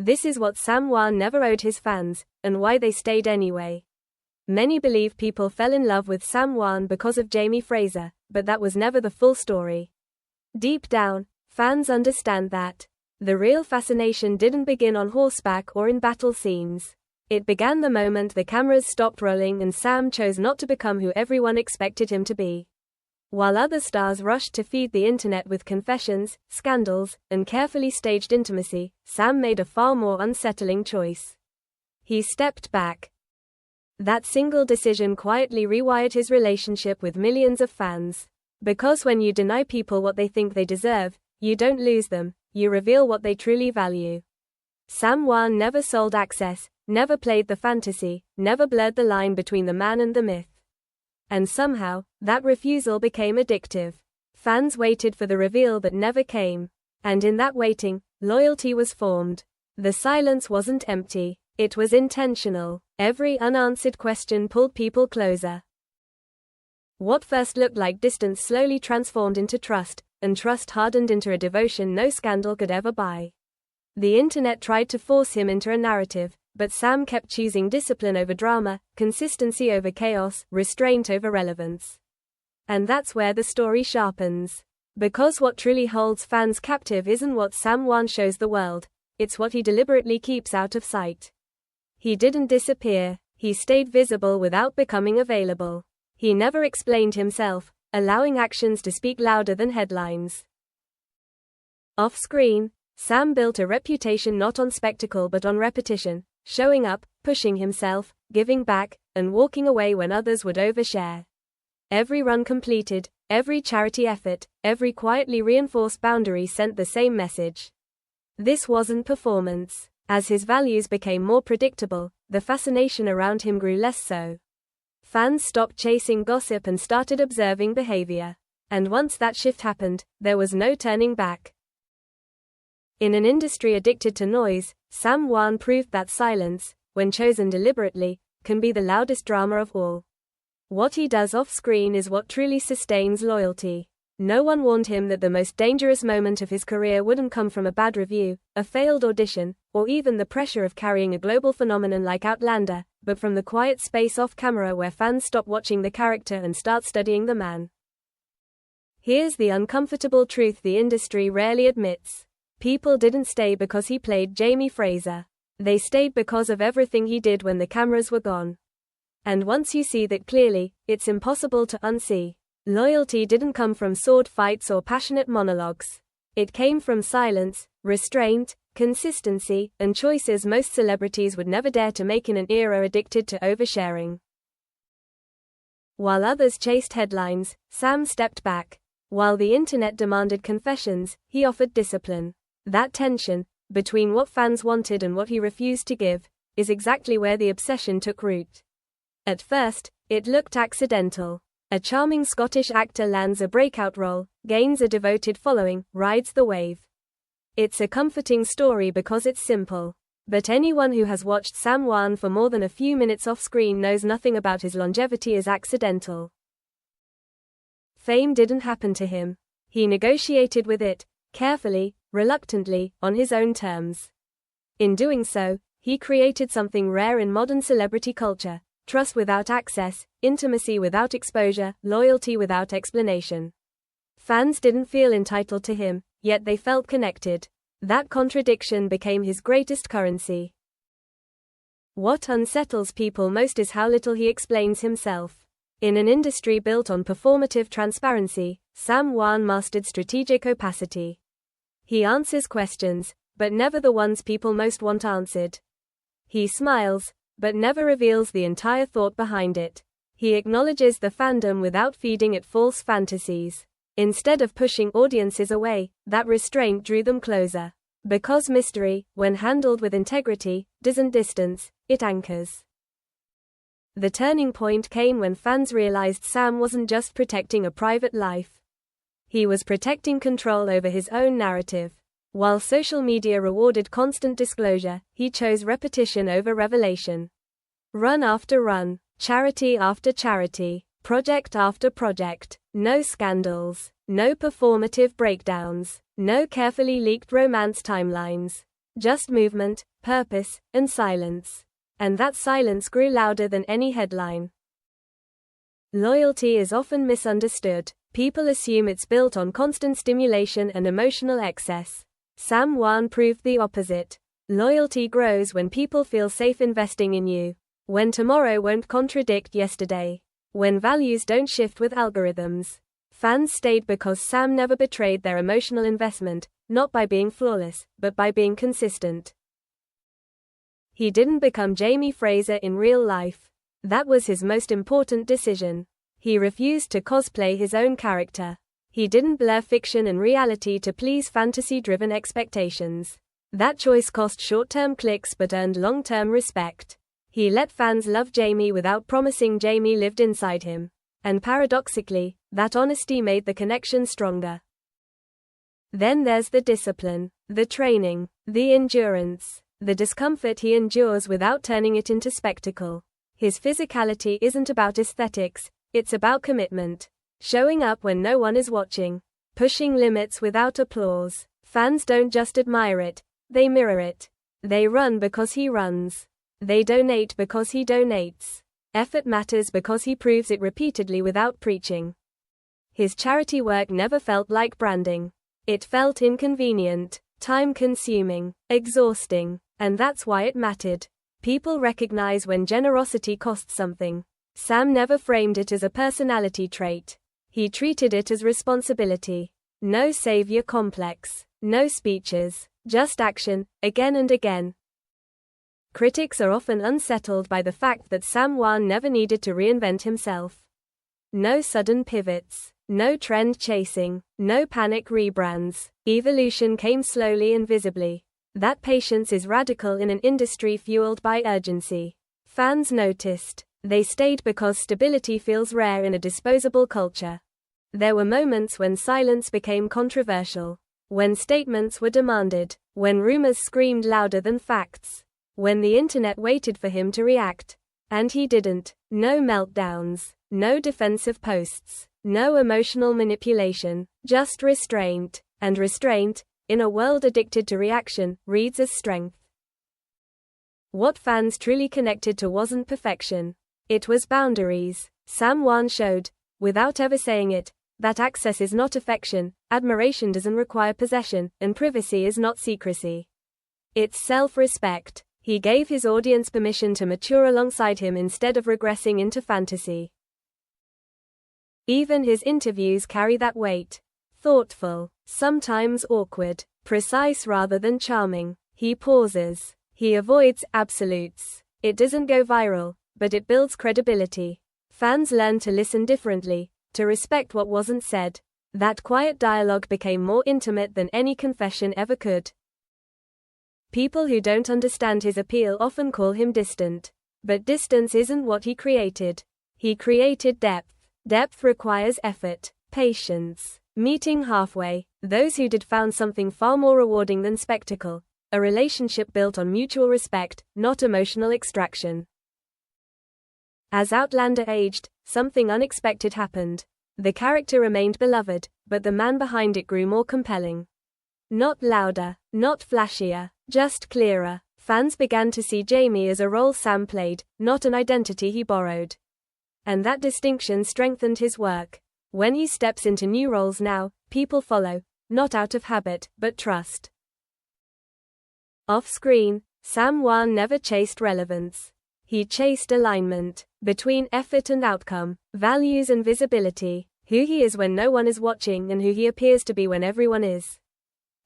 This is what Heughan never owed his fans, and why they stayed anyway. Many believe people fell in love with Heughan because of Jamie Fraser, but that was never the full story. Deep down, fans understand that the real fascination didn't begin on horseback or in battle scenes. It began the moment the cameras stopped rolling and Sam chose not to become who everyone expected him to be. While other stars rushed to feed the internet with confessions, scandals, and carefully staged intimacy, Sam made a far more unsettling choice. He stepped back. That single decision quietly rewired his relationship with millions of fans. Because when you deny people what they think they deserve, you don't lose them, you reveal what they truly value. Heughan never sold access, never played the fantasy, never blurred the line between the man and the myth. And somehow, that refusal became addictive. Fans waited for the reveal that never came. And in that waiting, loyalty was formed. The silence wasn't empty, it was intentional. Every unanswered question pulled people closer. What first looked like distance slowly transformed into trust, and trust hardened into a devotion no scandal could ever buy. The internet tried to force him into a narrative, but Sam kept choosing discipline over drama, consistency over chaos, restraint over relevance. And that's where the story sharpens. Because what truly holds fans captive isn't what Heughan shows the world, it's what he deliberately keeps out of sight. He didn't disappear, he stayed visible without becoming available. He never explained himself, allowing actions to speak louder than headlines. Off-screen, Sam built a reputation not on spectacle but on repetition, showing up, pushing himself, giving back, and walking away when others would overshare. Every run completed, every charity effort, every quietly reinforced boundary sent the same message. This wasn't performance. As his values became more predictable, the fascination around him grew less so. Fans stopped chasing gossip and started observing behavior. And once that shift happened, there was no turning back. In an industry addicted to noise, Heughan proved that silence, when chosen deliberately, can be the loudest drama of all. What he does off-screen is what truly sustains loyalty. No one warned him that the most dangerous moment of his career wouldn't come from a bad review, a failed audition, or even the pressure of carrying a global phenomenon like Outlander, but from the quiet space off-camera where fans stop watching the character and start studying the man. Here's the uncomfortable truth the industry rarely admits. People didn't stay because he played Jamie Fraser. They stayed because of everything he did when the cameras were gone. And once you see that clearly, it's impossible to unsee. Loyalty didn't come from sword fights or passionate monologues. It came from silence, restraint, consistency, and choices most celebrities would never dare to make in an era addicted to oversharing. While others chased headlines, Sam stepped back. While the internet demanded confessions, he offered discipline. That tension, between what fans wanted and what he refused to give, is exactly where the obsession took root. At first, it looked accidental. A charming Scottish actor lands a breakout role, gains a devoted following, rides the wave. It's a comforting story because it's simple. But anyone who has watched Heughan for more than a few minutes off-screen knows nothing about his longevity is accidental. Fame didn't happen to him. He negotiated with it, carefully, reluctantly, on his own terms. In doing so, he created something rare in modern celebrity culture: trust without access, intimacy without exposure, loyalty without explanation. Fans didn't feel entitled to him, yet they felt connected. That contradiction became his greatest currency. What unsettles people most is how little he explains himself. In an industry built on performative transparency, Heughan mastered strategic opacity. He answers questions, but never the ones people most want answered. He smiles, but never reveals the entire thought behind it. He acknowledges the fandom without feeding it false fantasies. Instead of pushing audiences away, that restraint drew them closer. Because mystery, when handled with integrity, doesn't distance, it anchors. The turning point came when fans realized Sam wasn't just protecting a private life. He was protecting control over his own narrative. While social media rewarded constant disclosure, he chose repetition over revelation. Run after run, charity after charity, project after project, no scandals, no performative breakdowns, no carefully leaked romance timelines. Just movement, purpose, and silence. And that silence grew louder than any headline. Loyalty is often misunderstood. People assume it's built on constant stimulation and emotional excess. Sam Heughan proved the opposite. Loyalty grows when people feel safe investing in you. When tomorrow won't contradict yesterday. When values don't shift with algorithms. Fans stayed because Sam never betrayed their emotional investment, not by being flawless, but by being consistent. He didn't become Jamie Fraser in real life. That was his most important decision. He refused to cosplay his own character. He didn't blur fiction and reality to please fantasy-driven expectations. That choice cost short-term clicks but earned long-term respect. He let fans love Jamie without promising Jamie lived inside him. And paradoxically, that honesty made the connection stronger. Then there's the discipline, the training, the endurance, the discomfort he endures without turning it into spectacle. His physicality isn't about aesthetics, it's about commitment. Showing up when no one is watching. Pushing limits without applause. Fans don't just admire it, they mirror it. They run because he runs. They donate because he donates. Effort matters because he proves it repeatedly without preaching. His charity work never felt like branding. It felt inconvenient, time-consuming, exhausting, and that's why it mattered. People recognize when generosity costs something. Sam never framed it as a personality trait. He treated it as responsibility. No savior complex, no speeches, just action, again and again. Critics are often unsettled by the fact that Sam Heughan never needed to reinvent himself. No sudden pivots, no trend chasing, no panic rebrands. Evolution came slowly and visibly. That patience is radical in an industry fueled by urgency. Fans noticed. They stayed because stability feels rare in a disposable culture. There were moments when silence became controversial. When statements were demanded. When rumors screamed louder than facts. When the internet waited for him to react. And he didn't. No meltdowns. No defensive posts. No emotional manipulation. Just restraint. And restraint, in a world addicted to reaction, reads as strength. What fans truly connected to wasn't perfection. It was boundaries. Sam Heughan showed, without ever saying it, that access is not affection, admiration doesn't require possession, and privacy is not secrecy. It's self-respect. He gave his audience permission to mature alongside him instead of regressing into fantasy. Even his interviews carry that weight. Thoughtful, sometimes awkward, precise rather than charming. He pauses. He avoids absolutes. It doesn't go viral, but it builds credibility. Fans learn to listen differently, to respect what wasn't said. That quiet dialogue became more intimate than any confession ever could. People who don't understand his appeal often call him distant. But distance isn't what he created. He created depth. Depth requires effort, patience, meeting halfway. Those who did found something far more rewarding than spectacle. A relationship built on mutual respect, not emotional extraction. As Outlander aged, something unexpected happened. The character remained beloved, but the man behind it grew more compelling. Not louder, not flashier, just clearer. Fans began to see Jamie as a role Sam played, not an identity he borrowed. And that distinction strengthened his work. When he steps into new roles now, people follow, not out of habit, but trust. Off-screen, Sam Heughan never chased relevance. He chased alignment between effort and outcome, values and visibility, who he is when no one is watching and who he appears to be when everyone is.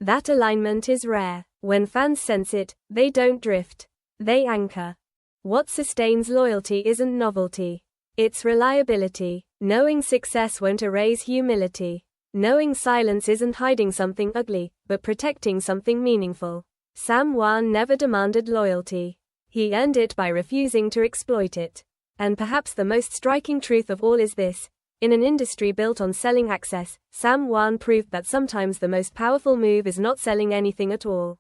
That alignment is rare. When fans sense it, they don't drift. They anchor. What sustains loyalty isn't novelty. It's reliability. Knowing success won't erase humility. Knowing silence isn't hiding something ugly, but protecting something meaningful. Sam Heughan never demanded loyalty. He earned it by refusing to exploit it. And perhaps the most striking truth of all is this. In an industry built on selling access, Sam Heughan proved that sometimes the most powerful move is not selling anything at all.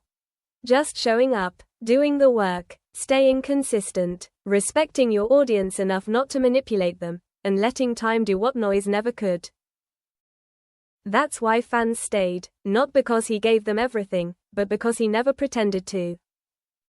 Just showing up, doing the work, staying consistent, respecting your audience enough not to manipulate them, and letting time do what noise never could. That's why fans stayed, not because he gave them everything, but because he never pretended to.